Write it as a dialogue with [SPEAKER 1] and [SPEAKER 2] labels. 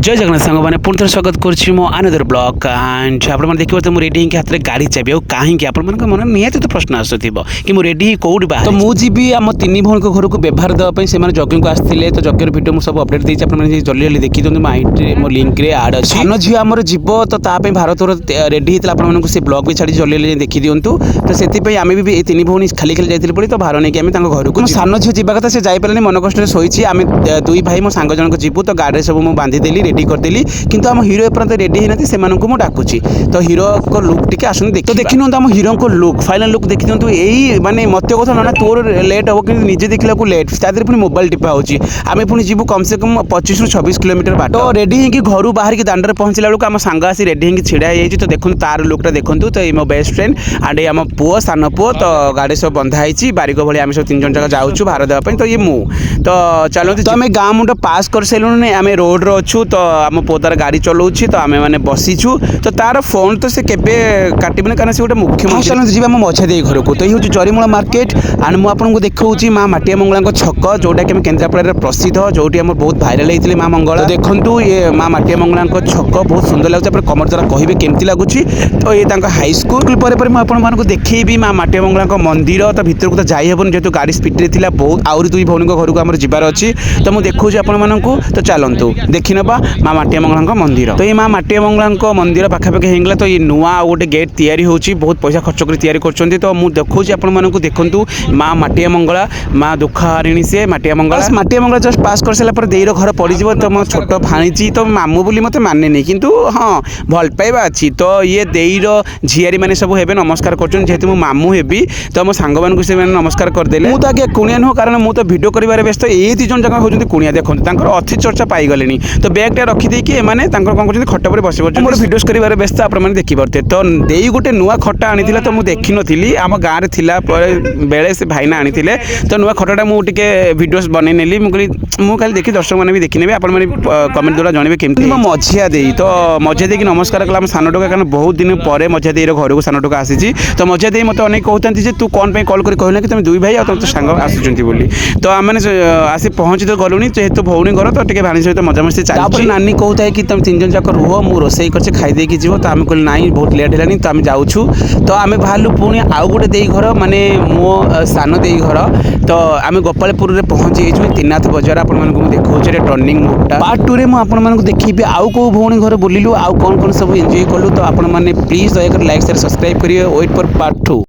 [SPEAKER 1] जय जगन्नाथ सांग मैंने पुणी थे स्वागत करुच्ची मो अनदर ब्लॉग एंड आपने देखिए तो रेडी हिंकी हाथ में गाड़ी चाबी कहीं आप मन निहत तो प्रश्न आसुव कि मुझे रेडी कौटी बाहर तो मुझे आम तीन भौणी घर को व्यवहार देवाई से जज्ञ को आसते तो जज्ञर भिडियो मुझे सब अपडेट देती जल्दी जल्दी देखी दिखाँ मो आईटी मो लिंक आड अच्छी सान झील आमर जीव तो भारत रेडी होता आपको से ब्लॉग भी छाड़ी जल्दी जल्दी देखी दिंतु तो से आम भी तीन भौणी खाली खाली जाइए पड़ी तो भार नहीं आम घर को सान झील जावा कथा से जापारे मन कष्ट शोची आम दुई भाई मो सांग जनक जीवु तो गाड़ी सब मुझे बांधिदेली रेडी करदेली किंतु आम हिरो एपर्यंत रेडी होती से डाकुची तो हिरो को लुक टी आसन देख तो देखी नि आम हिरो को लुक फाइनाल लुक देखी दिखाँ यही माने मत कथा ना तोर लेट हम कि निजे देखला लेट तादर पुणी मोबाइल टिपा होची आम पुणी जीवु कम से कम 25 ରୁ 26 किलोमीटर बाट तो रेडी होगी घर बाहर की दांडे पहुँचला बेलू आम सांग आसी रेडी होगी छिड़ा हो तो देखो तार लुकटा देखूँ तो ये मो बेस्ट फ्रेंड एंड ये आम पुओ सान पुओ तो गाड़ी सब बंधाई बारिक भाई आम सब 3 जन जाक जाऊँ भार देवाई तो ये मु तो चलते तो आम गाँ मुंड पास कर सारूँ आम रोड अच्छु तो आम पुओ तार गाड़ी चलाऊँच तो आम मैंने बसीचु तो तार फोन तो से केबे काटबनी कारण से गोटे मुख्यमंत्री जी मझा दे घर को तो ये हूँ जरीमूला मार्केट एंड मुझे देखा माँ माटिया मंगला छक जोटा कि केन्द्रापड़ा प्रसिद्ध जोटी आम बहुत भाइराल होती माँ मंगला देखूँ ये माँ माटिया मंगला छक बहुत सुंदर लगे कमर द्वारा कहे केमती लगुच तो ये हाईस्कल पर मुझे देखी माँ माटिया मंगला मंदिर तो भितर को तो जाइबन जेहतु गाड़ी स्पीड थी बहुत आउरी दुई भौणी घर को आम जबार अच्छी तो मुझे देखा आपको तो चलतु देखी ना माँ माटिया मंगला मंदिर तो ये माँ माटिया मंगला मंदिर पाखापाखि होगा तो ये नुआ गोटे गेट तैयारी होची बहुत पैसा खर्च कर तो मुझे देखा आपको देखूँ माँ माटिया मंगला माँ दुखारिणी सी माटिया मंगला जस्ट पास कर सारा देर घर पड़ तो मो छोट भाणीची तो मामू बोली मत माने नहीं किंतु हाँ भल पाइबा अच्छी तो ये देईर झियारी मैंने सब हे नमस्कार कर मामू हेबी तो मो सांग मान से नमस्कार करदे मुझे आगे कुणिया नुह कारण मुझे तो भिडियो कर व्यस्त ये 2 जन जगह होती कुणिया देखते अति चर्चा पाईगले तो बैगटा रखिदेकी मैंने कौन कर खट पर बस मोर भिडियोस कर व्यस्त आप देखी पारे तो देई गोटे नुआ खटा आनी तो मुझे देखी नी आम गाँव में थिला बेले से भाईना आनी तो नुआ खटाटा मुझे भिडियोस बन नेली मुझे देखी दर्शक मैंने भी देखने आप कमेंट द्वारा जानवे केमती मो मझिया दे तो मझिया दे नमस्कार कला सान टोका कारण बहुत दिन पर मझिया दे घर को सान टोका आसी तो मझिया दे मत अनेक कहते तू कौन कल कर कहना कि तुम दुई भाई तुम तो सांग आसुँच बोली तो आम मैंने आसी पहुँची तो गलुनी जेहेतु भौणी घर तो टे भाणी सहित मजामस्ती चलती नानी कहता है कि तुम 3 जन जाक रुह मु रोसई कर खाई जीव तो आम कहल नाई बहुत लेट है तो आम जाऊँ तो आम बाहर पुणी आउ गोटे दे घर माने मो सान दे घर तो आम गोपालपुर में पहुँची त्रिनाथ बजार आपको देखा टर्निंग मोडटा पार्ट 2 में आपको देखी आउ कौ भौणी घर बुलू आउ कौन सब एंजॉय कलु तो आपने please Dayakar like share subscribe करिए वेट फॉर पार्ट 2।